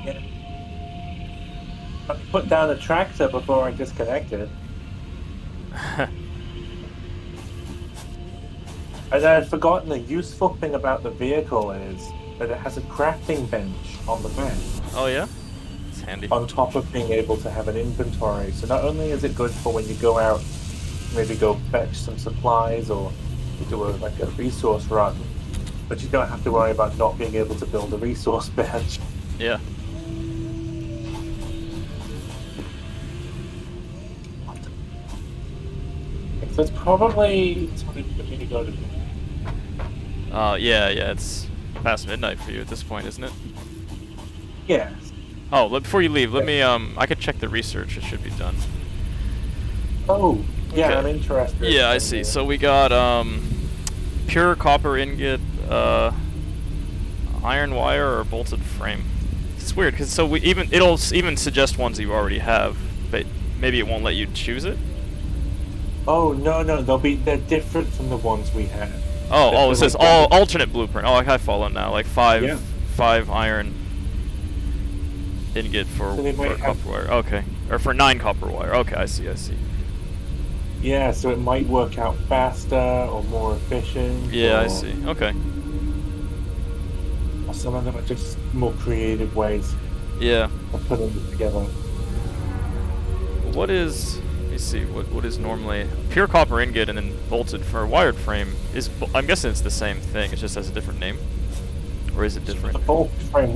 Speaker 2: Yeah. I put down a tractor before I disconnected. And I'd forgotten the useful thing about the vehicle is that it has a crafting bench on the back,
Speaker 1: Oh yeah, it's handy.
Speaker 2: on top of being able to have an inventory. So not only is it good for when you go out, maybe go fetch some supplies or you do like a resource run, but you don't have to worry about not being able to build a resource bench.
Speaker 1: Yeah.
Speaker 2: So it's probably time for me to go to bed.
Speaker 1: Yeah, it's past midnight for you at this point, isn't it?
Speaker 2: Yes.
Speaker 1: Oh, before you leave, let me, I could check the research. It should be done.
Speaker 2: Oh, yeah,
Speaker 1: Okay.
Speaker 2: I'm interested.
Speaker 1: Yeah, I see. So we got, pure copper ingot, iron wire, or bolted frame. It's weird, because so it'll even suggest ones you already have, but maybe it won't let you choose it?
Speaker 2: Oh, no, they're different from the ones we had.
Speaker 1: Oh, it
Speaker 2: They're
Speaker 1: says
Speaker 2: like-
Speaker 1: alternate blueprint. Oh, I follow now. Like
Speaker 2: Yeah.
Speaker 1: five iron ingot for
Speaker 2: So they might
Speaker 1: copper
Speaker 2: have-
Speaker 1: wire. Okay, or for 9 copper wire. Okay, I see.
Speaker 2: Yeah, so it might work out faster or more efficient.
Speaker 1: Yeah, I
Speaker 2: or-
Speaker 1: see. Okay.
Speaker 2: Or some of them are just more creative ways
Speaker 1: Yeah.
Speaker 2: of putting it together.
Speaker 1: What is? Let me see. What is normally pure copper ingot and then bolted for wired frame? I'm guessing it's the same thing. It just has a different name, or is it
Speaker 2: The
Speaker 1: different?
Speaker 2: bolt frame,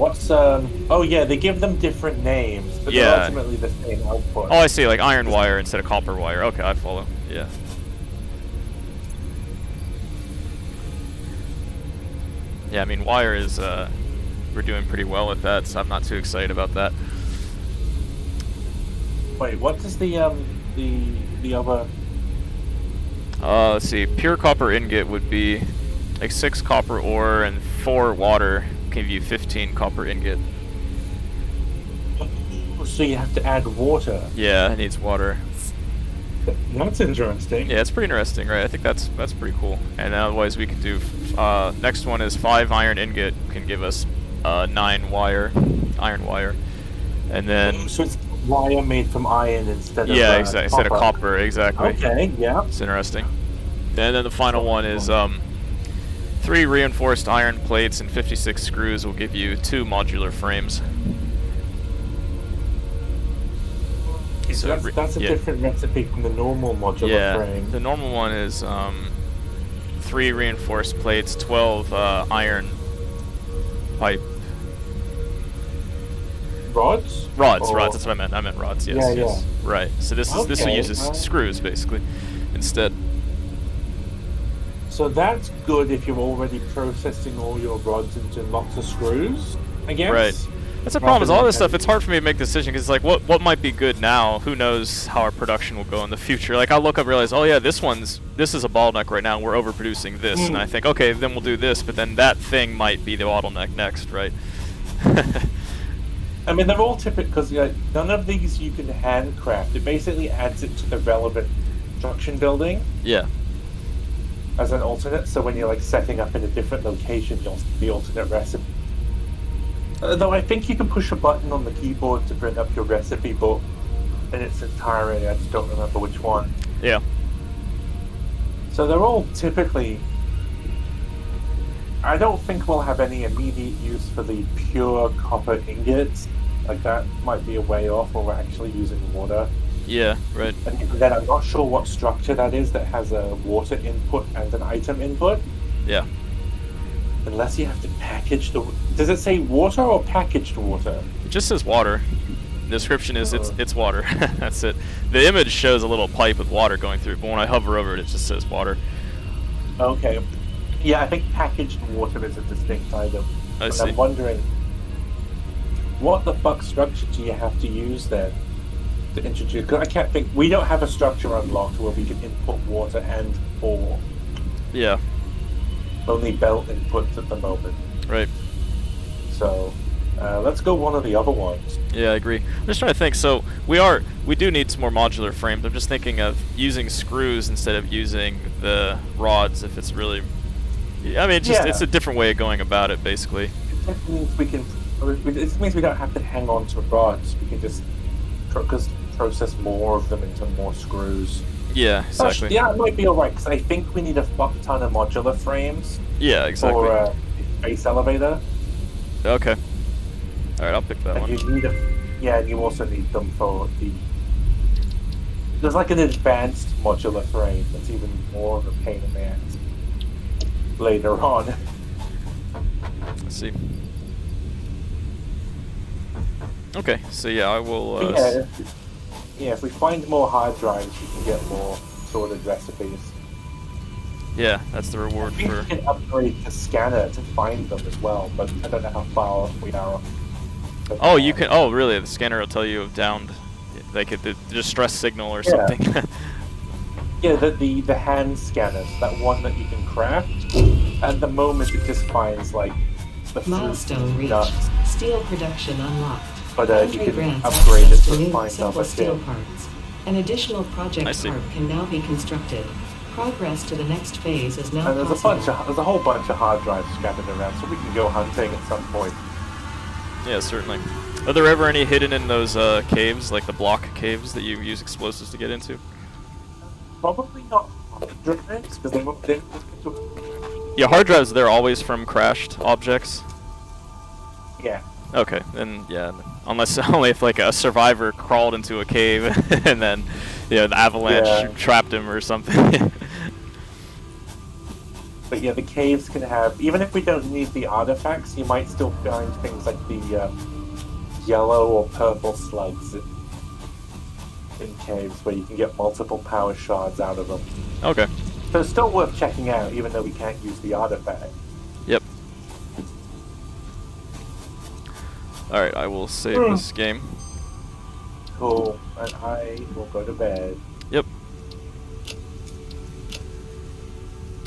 Speaker 2: oh yeah, they give them different names, but
Speaker 1: Yeah.
Speaker 2: they're ultimately the same output.
Speaker 1: Oh, I see. Like iron wire instead of copper wire. Okay, I follow. Yeah. Yeah, I mean wire is we're doing pretty well with that, so I'm not too excited about that.
Speaker 2: Wait, what does the other...
Speaker 1: Let's see. Pure copper ingot would be like 6 copper ore and 4 water. Give you 15 copper ingot.
Speaker 2: So you have to add water.
Speaker 1: Yeah, it needs water.
Speaker 2: That's interesting.
Speaker 1: Yeah, it's pretty interesting, right? I think that's pretty cool. And otherwise, we could do. Next one is 5 iron ingot can give us 9 iron wire, and then
Speaker 2: So it's wire made from iron instead of
Speaker 1: yeah, exactly instead of
Speaker 2: copper.
Speaker 1: copper, exactly.
Speaker 2: Okay, yeah.
Speaker 1: It's interesting. And then the final one is 3 reinforced iron plates and 56 screws will give you 2 modular frames.
Speaker 2: So that's a different recipe from the normal modular frame.
Speaker 1: The normal one is 3 reinforced plates, 12 iron pipe.
Speaker 2: Rods?
Speaker 1: Rods, that's what I meant. I meant rods, yes.
Speaker 2: Yeah.
Speaker 1: Right. So this will use screws basically instead.
Speaker 2: So that's good if you're already processing all your rods into lots of screws, I guess.
Speaker 1: Right. That's the problem. Is all this stuff. It's hard for me to make a decision because it's like, what might be good now? Who knows how our production will go in the future? Like I'll look up, and realize, oh yeah, this is a bottleneck right now. We're overproducing this, and I think, okay, then we'll do this. But then that thing might be the bottleneck next, right?
Speaker 2: I mean, they're all typical because none of these you can handcraft. It basically adds it to the relevant construction building.
Speaker 1: Yeah.
Speaker 2: As an alternate, so when you're like setting up in a different location, you'll see the alternate recipe. Though I think you can push a button on the keyboard to bring up your recipe book in its entirety. I just don't remember which one.
Speaker 1: Yeah.
Speaker 2: So they're all typically... I don't think we'll have any immediate use for the pure copper ingots. Like that might be a way off where we're actually using water.
Speaker 1: Yeah, right.
Speaker 2: And then I'm not sure what structure that is that has a water input and an item input.
Speaker 1: Yeah.
Speaker 2: Unless you have to package the... Does it say water or packaged water?
Speaker 1: It just says water. The description is it's water. That's it. The image shows a little pipe with water going through, but when I hover over it, it just says water.
Speaker 2: Okay. Yeah, I think packaged water is a distinct item.
Speaker 1: I see.
Speaker 2: I'm wondering, what the fuck structure do you have to use then to introduce? Because I can't think... We don't have a structure unlocked where we can input water and ore.
Speaker 1: Yeah.
Speaker 2: Only belt inputs at the moment.
Speaker 1: Right.
Speaker 2: So, let's go one of the other ones.
Speaker 1: Yeah, I agree. I'm just trying to think. So we do need some more modular frames. I'm just thinking of using screws instead of using the rods. If it's really, I mean, it's a different way of going about it, basically.
Speaker 2: That means we can It means we don't have to hang on to rods. We can just process more of them into more screws.
Speaker 1: Yeah, exactly.
Speaker 2: Yeah, it might be alright, because I think we need a fuck ton of modular frames
Speaker 1: Yeah, exactly.
Speaker 2: for the space elevator.
Speaker 1: Okay. Alright, I'll pick that
Speaker 2: And
Speaker 1: one.
Speaker 2: you need and you also need them for the... There's like an advanced modular frame that's even more of a pain in the ass later on.
Speaker 1: Let's see. Okay, so yeah, I will.
Speaker 2: If we find more hard drives, we can get more sorted recipes.
Speaker 1: Yeah, that's the reward
Speaker 2: I think
Speaker 1: for.
Speaker 2: we can upgrade the scanner to find them as well, but I don't know how far we are.
Speaker 1: Oh, you can. Oh, really? The scanner will tell you have downed, like the distress signal or something.
Speaker 2: Yeah, the hand scanners, that one that you can craft. At the moment, it just finds like the
Speaker 3: Milestone reached.
Speaker 2: nuts.
Speaker 3: Steel production unlocked.
Speaker 2: But you
Speaker 3: Andre
Speaker 2: can
Speaker 3: grants
Speaker 2: upgrade it
Speaker 3: access to
Speaker 2: to
Speaker 3: new
Speaker 2: find
Speaker 3: simple
Speaker 2: other
Speaker 3: steel
Speaker 2: things.
Speaker 3: parts. An additional project
Speaker 1: I see.
Speaker 3: part can now be constructed. Progress to the next phase is now
Speaker 2: And there's
Speaker 3: possible.
Speaker 2: there's a whole bunch of hard drives scattered around, so we can go hunting at some point.
Speaker 1: Yeah, certainly. Are there ever any hidden in those caves, like the block caves that you use explosives to get into?
Speaker 2: Probably not hard drives, because they
Speaker 1: Yeah, hard drives. They're always from crashed objects.
Speaker 2: yeah.
Speaker 1: Okay, then yeah, unless only if like a survivor crawled into a cave and then, the avalanche trapped him or something.
Speaker 2: But yeah, the caves can have, even if we don't need the artifacts, you might still find things like the yellow or purple slugs in caves where you can get multiple power shards out of them.
Speaker 1: Okay.
Speaker 2: So it's still worth checking out, even though we can't use the artifact.
Speaker 1: Yep. Alright, I will save this game.
Speaker 2: Cool, and I will go to bed.